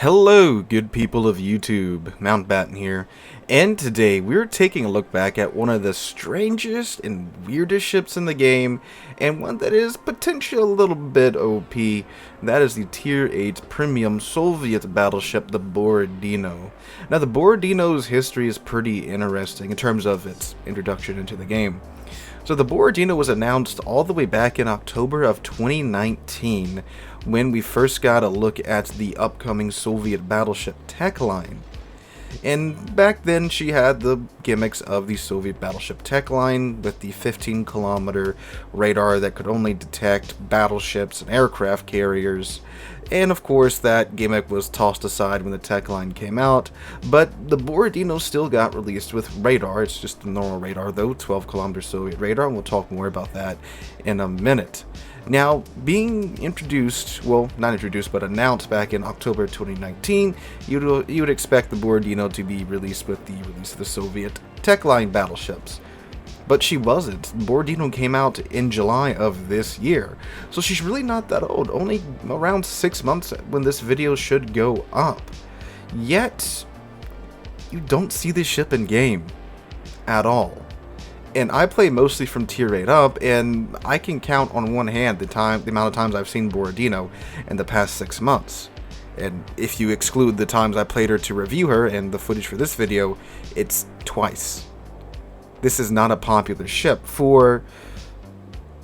Hello, good people of YouTube, Mountbatten here, and today we're taking a look back at one of the strangest and weirdest ships in the game, and one that is potentially a little bit OP. That is the Tier 8 Premium Soviet battleship, the Borodino. Now, the Borodino's history is pretty interesting in terms of its introduction into the game. So the Borodino was announced all the way back in October of 2019 when we first got a look at the upcoming Soviet battleship tech line. And back then she had the gimmicks of the Soviet battleship tech line with the 15-kilometer radar that could only detect battleships and aircraft carriers. And of course that gimmick was tossed aside when the tech line came out, but the Borodino still got released with radar. It's just a normal radar though, 12-kilometer Soviet radar, and we'll talk more about that in a minute. Now, being introduced, well, not introduced, but announced back in October 2019, you would expect the Borodino to be released with the release of the Soviet tech line battleships. But she wasn't. Borodino came out in July of this year, so she's really not that old, only around 6 months when this video should go up. Yet, you don't see this ship in game at all. And I play mostly from Tier 8 up, and I can count on one hand the amount of times I've seen Borodino in the past 6 months. And if you exclude the times I played her to review her and the footage for this video, it's twice. This is not a popular ship for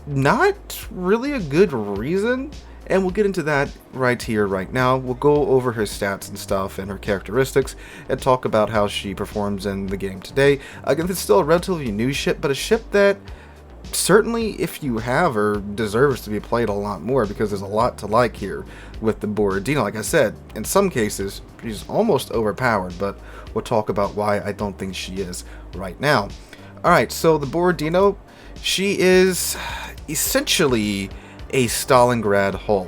not really a good reason, and we'll get into that right here, right now. We'll go over her stats and stuff and her characteristics and talk about how she performs in the game today. Again, it's still a relatively new ship, but a ship that certainly, if you have her, deserves to be played a lot more because there's a lot to like here with the Borodino. Like I said, in some cases, she's almost overpowered, but we'll talk about why I don't think she is right now. Alright, so the Borodino, she is essentially a Stalingrad hull.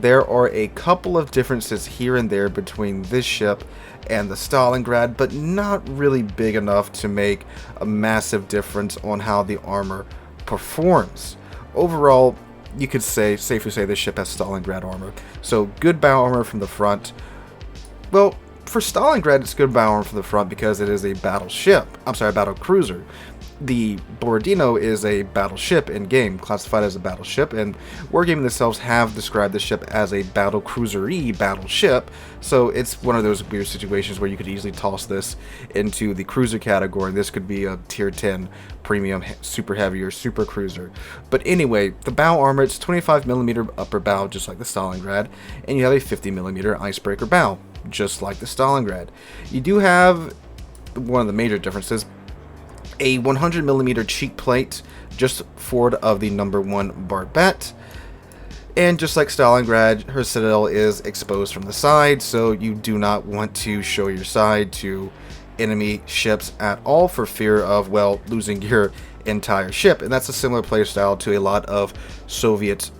There are a couple of differences here and there between this ship and the Stalingrad, but not really big enough to make a massive difference on how the armor performs. Overall, you could safely say this ship has Stalingrad armor. So good bow armor from the front. Well, for Stalingrad, it's good bow armor from the front because it is a battleship. I'm sorry, a battle cruiser. The Borodino is a battleship in game, classified as a battleship, and Wargaming themselves have described the ship as a battle cruiser-y battleship, so it's one of those weird situations where you could easily toss this into the cruiser category, and this could be a tier 10 premium super heavy or super cruiser. But anyway, the bow armor, it's 25mm upper bow, just like the Stalingrad, and you have a 50mm icebreaker bow, just like the Stalingrad. You do have one of the major differences, a 100mm cheek plate just forward of the #1 barbette, and just like Stalingrad, her citadel is exposed from the side, so you do not want to show your side to enemy ships at all for fear of, well, losing your entire ship. And that's a similar playstyle to a lot of Soviet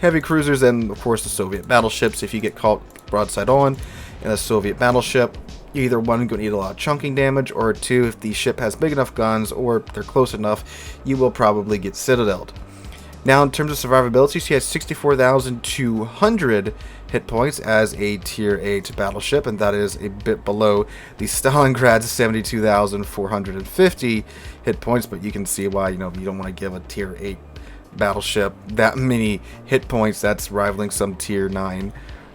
heavy cruisers and of course the Soviet battleships. If you get caught broadside on in a Soviet battleship, you're either one, going to eat a lot of chunking damage, or two, if the ship has big enough guns or they're close enough, you will probably get citadeled. Now, in terms of survivability, she has 64,200 hit points as a tier 8 battleship, and that is a bit below the Stalingrad's 72,450 hit points, but you can see why, you don't want to give a tier 8 battleship that many hit points. That's rivaling some tier 9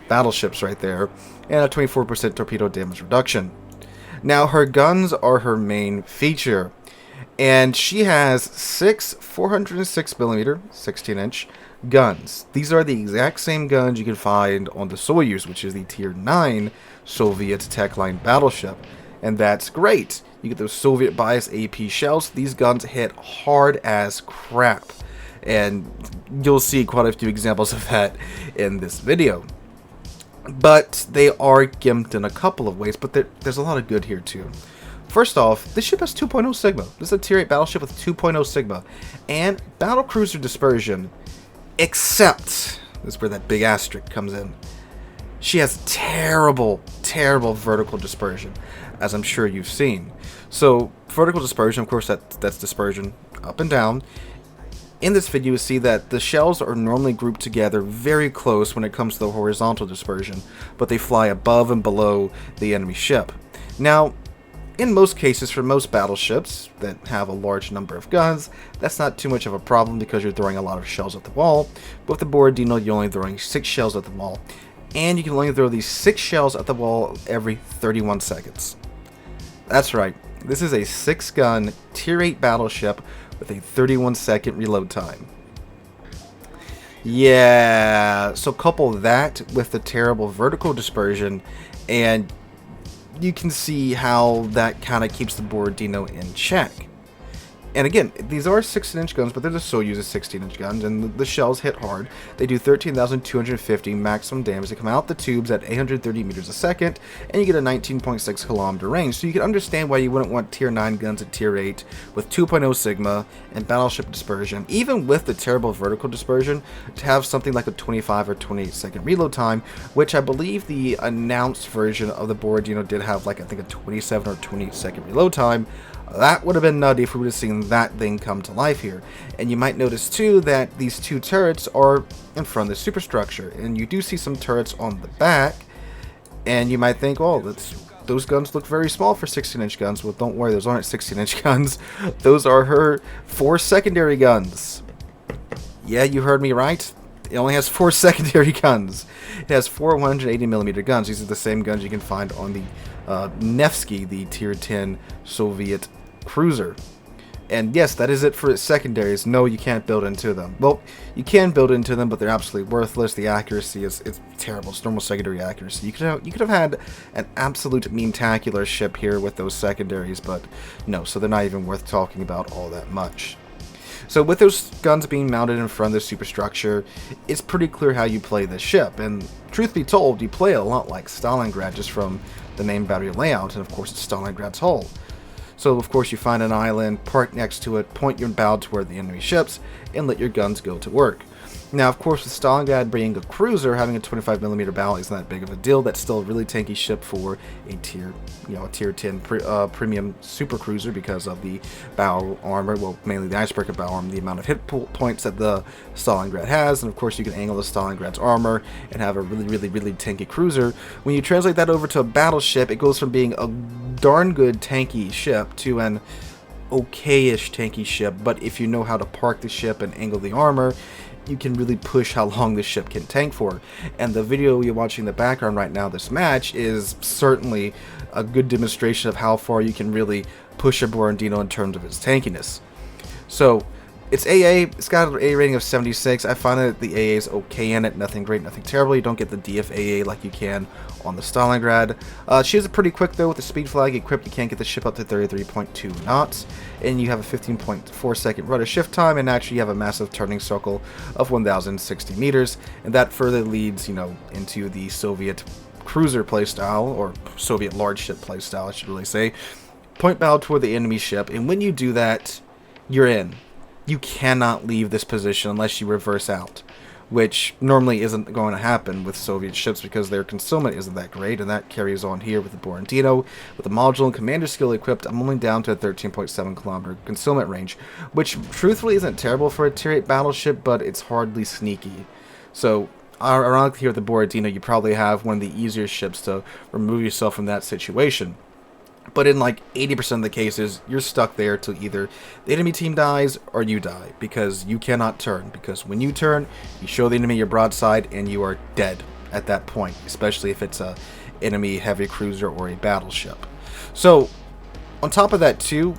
battleships right there, and a 24% torpedo damage reduction. Now, her guns are her main feature, and she has 6 406mm 16-inch guns. These are the exact same guns you can find on the Soyuz, which is the tier 9 Soviet tech line battleship, and that's great. You get those Soviet bias AP shells. These guns hit hard as crap, and you'll see quite a few examples of that in this video. But they are gimped in a couple of ways, but there's a lot of good here too. First off, this ship has 2.0 Sigma. This is a tier 8 battleship with 2.0 Sigma. And battlecruiser dispersion, except, this is where that big asterisk comes in, she has terrible, terrible vertical dispersion, as I'm sure you've seen. So, vertical dispersion, of course, that's dispersion up and down. In this video, you see that the shells are normally grouped together very close when it comes to the horizontal dispersion, but they fly above and below the enemy ship. Now, in most cases, for most battleships that have a large number of guns, that's not too much of a problem because you're throwing a lot of shells at the wall. But with the Borodino, you're only throwing 6 shells at the wall, and you can only throw these 6 shells at the wall every 31 seconds. That's right, this is a 6-gun Tier 8 battleship with a 31-second reload time. Yeah, so couple that with the terrible vertical dispersion, and you can see how that kind of keeps the Borodino in check. And again, these are 16-inch guns, but they're just so used as 16-inch guns, and the shells hit hard. They do 13,250 maximum damage. They come out the tubes at 830 meters a second, and you get a 19.6 kilometer range. So you can understand why you wouldn't want Tier 9 guns at Tier 8 with 2.0 Sigma and Battleship dispersion, even with the terrible vertical dispersion, to have something like a 25 or 28 second reload time, which I believe the announced version of the Borodino did have, like, I think a 27 or 28 second reload time. That would have been nutty if we would have seen that thing come to life here. And you might notice too that these 2 turrets are in front of the superstructure, and you do see some turrets on the back, and you might think, oh, those guns look very small for 16-inch guns. Well, don't worry, those aren't 16-inch guns. Those are her 4 secondary guns. Yeah, you heard me right. It only has 4 secondary guns. It has 4 180mm guns. These are the same guns you can find on the Nevsky, the Tier 10 Soviet cruiser. And yes, that is it for its secondaries. No, you can't build into them. Well, you can build into them, but they're absolutely worthless. The accuracy is terrible. It's normal secondary accuracy. You could have had an absolute meme-tacular ship here with those secondaries, but no, so they're not even worth talking about all that much. So with those guns being mounted in front of the superstructure, it's pretty clear how you play this ship. And truth be told, you play a lot like Stalingrad just from the main battery layout, and of course it's Stalingrad's hull. So of course you find an island, park next to it, point your bow toward the enemy ships, and let your guns go to work. Now, of course, with Stalingrad being a cruiser, having a 25mm bow isn't that big of a deal. That's still a really tanky ship for a tier 10 premium super cruiser because of the bow armor. Well, mainly the icebreaker bow armor, the amount of hit points that the Stalingrad has, and of course, you can angle the Stalingrad's armor and have a really tanky cruiser. When you translate that over to a battleship, it goes from being a darn good tanky ship to an okay-ish tanky ship. But if you know how to park the ship and angle the armor, you can really push how long this ship can tank for. And the video you're watching in the background right now, this match, is certainly a good demonstration of how far you can really push a Borodino in terms of its tankiness. So it's AA, it's got an A rating of 76. I find that the AA is okay in it, nothing great, nothing terrible. You don't get the DFAA like you can on the Stalingrad. She is pretty quick though with the speed flag equipped. You can't get the ship up to 33.2 knots, and you have a 15.4 second rudder shift time, and actually you have a massive turning circle of 1,060 meters, and that further leads, into the Soviet cruiser playstyle, or Soviet large ship playstyle, I should really say. Point bow toward the enemy ship, and when you do that, you're in. You cannot leave this position unless you reverse out, which normally isn't going to happen with Soviet ships because their concealment isn't that great, and that carries on here with the Borodino. With the module and commander skill equipped, I'm only down to a 13.7 kilometer concealment range, which truthfully isn't terrible for a Tier 8 battleship, but it's hardly sneaky. So ironically here with the Borodino, you probably have one of the easier ships to remove yourself from that situation. But in like 80% of the cases, you're stuck there till either the enemy team dies or you die, because you cannot turn. Because when you turn, you show the enemy your broadside and you are dead at that point, especially if it's a enemy heavy cruiser or a battleship. So on top of that too,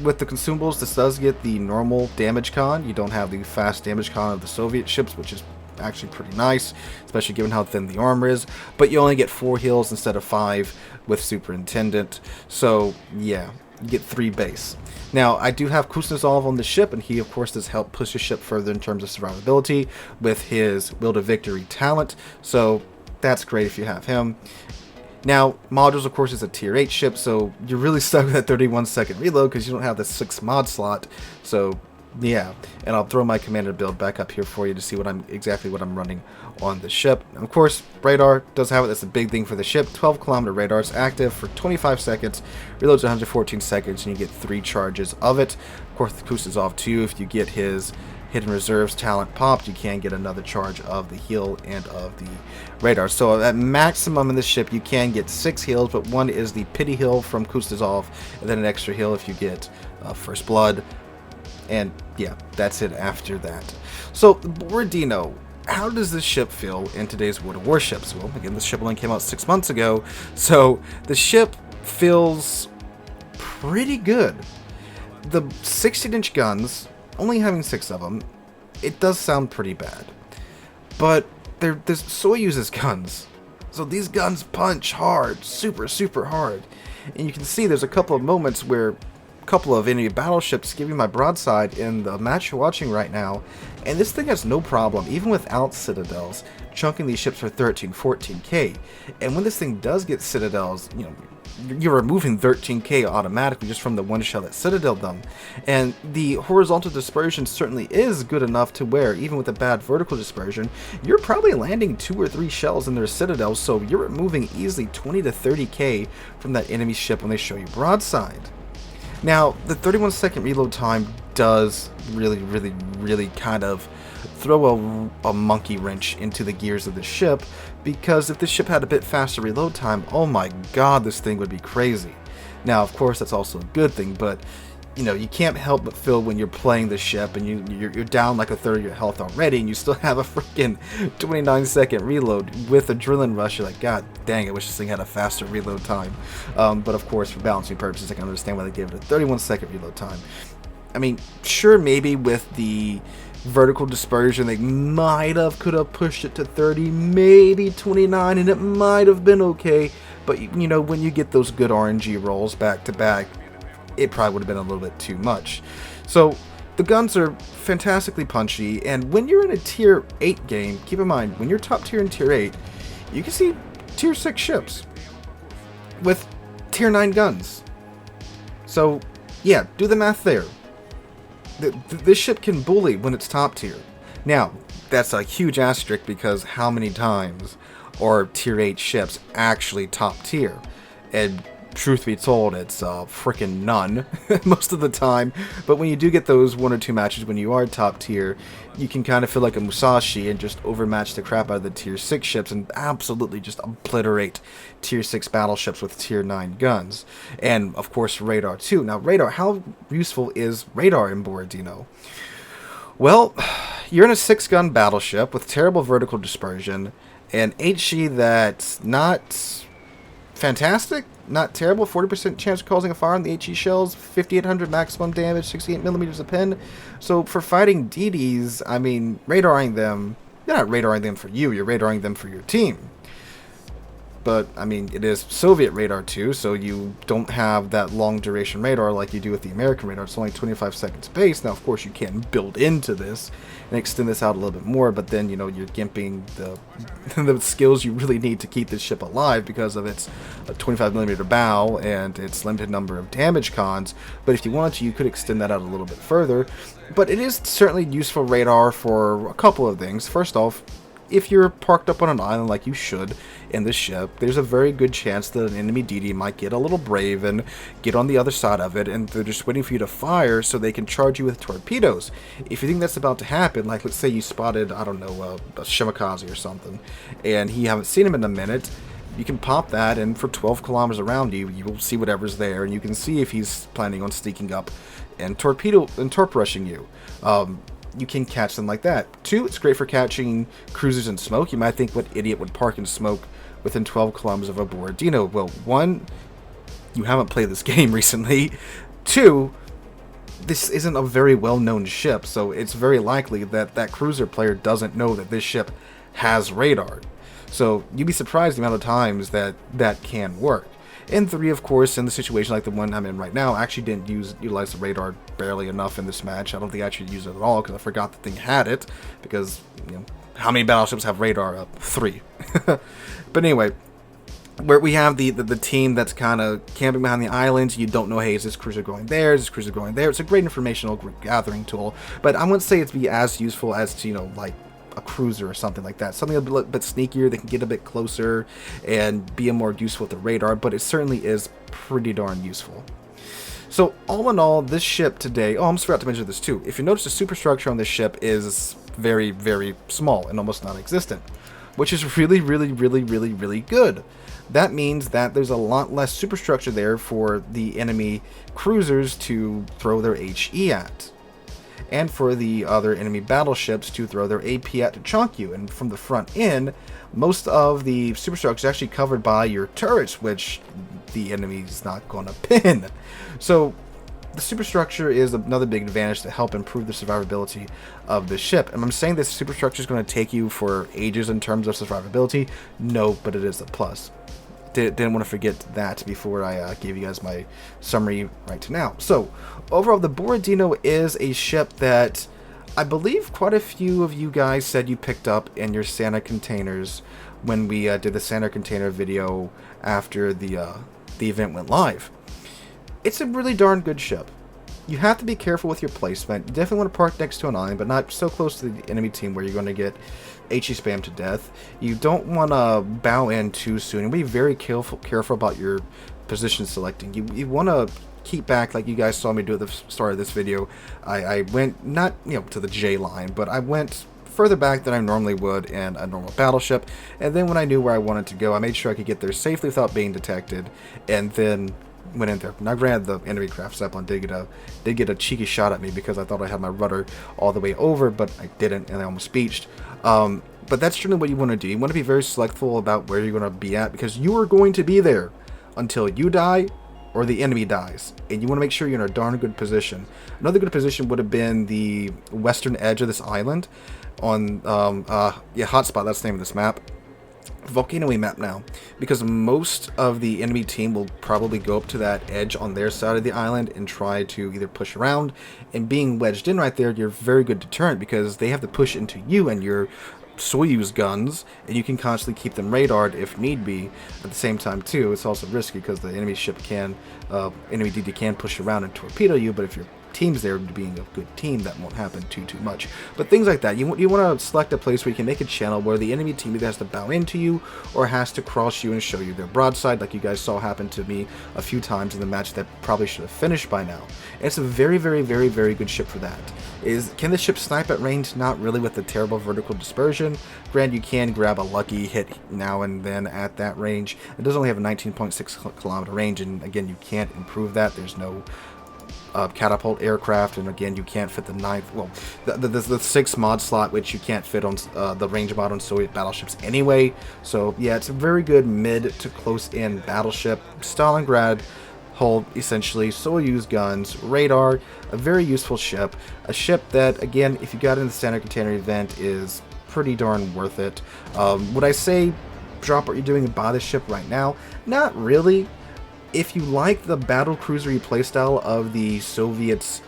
with the consumables, this does get the normal damage con. You don't have the fast damage con of the Soviet ships, which is actually pretty nice, especially given how thin the armor is, but you only get 4 heals instead of 5 with Superintendent, so yeah, you get 3 base. Now, I do have Kuznetsov on the ship, and he of course does help push the ship further in terms of survivability with his Will to Victory talent, so that's great if you have him. Now, modules, of course, is a Tier 8 ship, so you're really stuck with that 31 second reload because you don't have the 6 mod slot, so yeah, and I'll throw my commander build back up here for you to see exactly what I'm running on the ship. And of course, radar does have it. That's a big thing for the ship. 12 kilometer radar is active for 25 seconds, reloads 114 seconds, and you get 3 charges of it. Of course, the Kuznetsov too, if you get his hidden reserves talent popped, you can get another charge of the heal and of the radar. So at maximum in this ship, you can get 6 heals, but one is the pity heal from Kustazov, and then an extra heal if you get First Blood. And yeah, that's it after that. So Borodino, how does this ship feel in today's World of Warships? Well, again, this ship only came out 6 months ago, so the ship feels pretty good. The 16-inch guns, only having 6 of them, it does sound pretty bad. But there's Soyuz's guns. So these guns punch hard, super, super hard. And you can see there's a couple of moments where a couple of enemy battleships give you my broadside in the match you're watching right now. And this thing has no problem, even without citadels, chunking these ships for 13, 14k. And when this thing does get citadels, you know, you're removing 13k automatically just from the one shell that citadeled them. And the horizontal dispersion certainly is good enough to where, even with a bad vertical dispersion, you're probably landing 2 or 3 shells in their citadels, so you're removing easily 20 to 30k from that enemy ship when they show you broadside. Now, the 31-second reload time does really kind of throw a monkey wrench into the gears of the ship, because if the ship had a bit faster reload time, oh my god, this thing would be crazy. Now, of course, that's also a good thing, but you know, you can't help but feel when you're playing the ship and you're down like a third of your health already, and you still have a freaking 29-second reload with adrenaline rush. You're like, god dang, I wish this thing had a faster reload time. But of course, for balancing purposes, I can understand why they gave it a 31-second reload time. I mean, sure, maybe with the vertical dispersion, they could have pushed it to 30, maybe 29, and it might have been okay. But you know, when you get those good RNG rolls back to back, it probably would have been a little bit too much. So the guns are fantastically punchy, and when you're in a tier 8 game, keep in mind, when you're top tier in tier 8, you can see tier 6 ships with tier 9 guns. So yeah, do the math there. This ship can bully when it's top tier. Now, that's a huge asterisk, because how many times are tier 8 ships actually top tier? And truth be told, it's freaking none most of the time. But when you do get those 1 or 2 matches when you are top tier, you can kind of feel like a Musashi and just overmatch the crap out of the tier 6 ships and absolutely just obliterate tier 6 battleships with tier 9 guns. And of course, radar too. Now, radar, how useful is radar in Borodino? Well, you're in a 6-gun battleship with terrible vertical dispersion, and HE that's not fantastic, not terrible, 40% chance of causing a fire on the HE shells, 5800 maximum damage, 68 millimeters a pin. So for fighting DDs, I mean, radaring them, you're not radaring them for you, you're radaring them for your team. But, I mean, it is Soviet radar too, so you don't have that long duration radar like you do with the American radar. It's only 25 seconds base. Now, of course, you can build into this and extend this out a little bit more, but then, you know, you're gimping the skills you really need to keep this ship alive because of its 25mm bow and its limited number of damage cons. But if you wanted to, you could extend that out a little bit further. But it is certainly useful radar for a couple of things. First off, if you're parked up on an island like you should in this ship, there's a very good chance that an enemy DD might get a little brave and get on the other side of it, and they're just waiting for you to fire so they can charge you with torpedoes. If you think that's about to happen, like let's say you spotted, I don't know, a Shimakaze or something, and you haven't seen him in a minute, you can pop that, and for 12 kilometers around you, you will see whatever's there, and you can see if he's planning on sneaking up and torp rushing you. You can catch them like that. 2, it's great for catching cruisers in smoke. You might think, what idiot would park in smoke within 12 kilometers of a Borodino? Well, 1, you haven't played this game recently. 2, this isn't a very well-known ship, so it's very likely that that cruiser player doesn't know that this ship has radar. So you'd be surprised the amount of times that that can work. And 3, of course, in the situation like the one I'm in right now, I actually didn't utilize the radar barely enough in this match. I don't think I actually used it at all because I forgot the thing had it. Because, you know, how many battleships have radar? 3. But anyway, where we have the team that's kind of camping behind the islands, you don't know, hey, is this cruiser going there? Is this cruiser going there? It's a great informational gathering tool, but I wouldn't say it's be as useful as to, you know, like a cruiser or something like that. Something a bit sneakier, they can get a bit closer and be more useful with the radar, but it certainly is pretty darn useful. So all in all, this ship today, oh, I almost forgot to mention this too. If you notice, the superstructure on this ship is very, very small and almost non-existent, which is really, really, really, really, really good. That means that there's a lot less superstructure there for the enemy cruisers to throw their HE at, and for the other enemy battleships to throw their AP at to chunk you. And from the front end, most of the superstructure is actually covered by your turrets, which the enemy's not going to pin. So the superstructure is another big advantage to help improve the survivability of the ship. And I'm saying this superstructure is going to take you for ages in terms of survivability. No, but it is a plus. Didn't want to forget that before I gave you guys my summary right now. So overall, the Borodino is a ship that I believe quite a few of you guys said you picked up in your Santa containers when we did the Santa container video after the event went live. It's a really darn good ship. You have to be careful with your placement. You definitely want to park next to an island, but not so close to the enemy team where you're going to get HE spam to death. You don't want to bow in too soon, and be very careful about your position selecting. You want to keep back, like you guys saw me do at the start of this video. I went not to the J line, but I went further back than I normally would in a normal battleship. And then when I knew where I wanted to go, I made sure I could get there safely without being detected, and then went in there. Now granted, the enemy craft Zeppelin did get a cheeky shot at me because I thought I had my rudder all the way over, but I didn't, and I almost beached. But that's generally what you want to do. You want to be very selectful about where you're going to be at, because you are going to be there until you die or the enemy dies, and you want to make sure you're in a darn good position. Another good position would have been the western edge of this island on hotspot. That's the name of this map. Volcano-y map now, because most of the enemy team will probably go up to that edge on their side of the island and try to either push around, and being wedged in right there, you're a very good deterrent because they have to push into you and your Soyuz guns, and you can constantly keep them radared if need be. At the same time too, it's also risky because the enemy ship enemy DD can push around and torpedo you, but if your team's there being a good team, that won't happen too much. But things like that, you want to select a place where you can make a channel where the enemy team either has to bow into you or has to cross you and show you their broadside, like you guys saw happen to me a few times in the match that probably should have finished by now. And it's a very, very, very, very good ship for that. Can the ship snipe at range? Not really, with the terrible vertical dispersion. Granted, you can grab a lucky hit now and then at that range. It does only have a 19.6 kilometer range, and again, you can't improve that. There's no catapult aircraft, and again, you can't fit the 9th, well, the 6th mod slot, which you can't fit on the range mod on Soviet battleships anyway. So yeah, it's a very good mid to close in battleship. Stalingrad hull, essentially, Soyuz guns, radar, a very useful ship. A ship that, again, if you got in the standard container event, is pretty darn worth it. Would I say drop what you're doing and buy this ship right now? Not really. If you like the battle cruisery playstyle of the Soviets'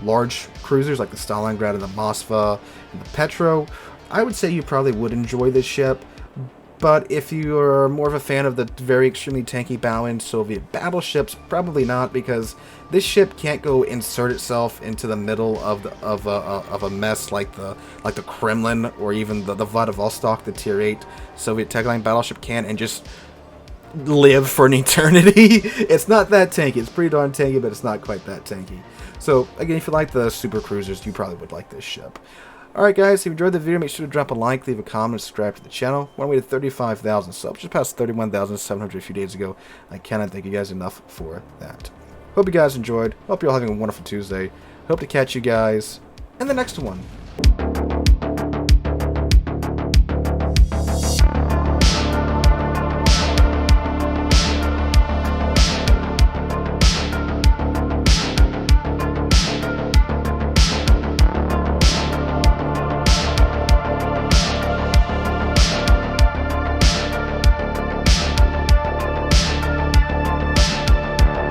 large cruisers like the Stalingrad and the Moskva and the Petro, I would say you probably would enjoy this ship. But if you are more of a fan of the very extremely tanky bow-in Soviet battleships, probably not, because this ship can't go insert itself into the middle of a mess like the Kremlin or even the Vladivostok, the Tier 8 Soviet tagline battleship can, and just live for an eternity. It's not that tanky. It's pretty darn tanky, but it's not quite that tanky. So again, if you like the super cruisers, you probably would like this ship. Alright guys, if you enjoyed the video, make sure to drop a like, leave a comment, subscribe to the channel. We're on our way to 35,000 subs, just past 31,700 a few days ago. I cannot thank you guys enough for that. Hope you guys enjoyed. Hope you're all having a wonderful Tuesday. Hope to catch you guys in the next one.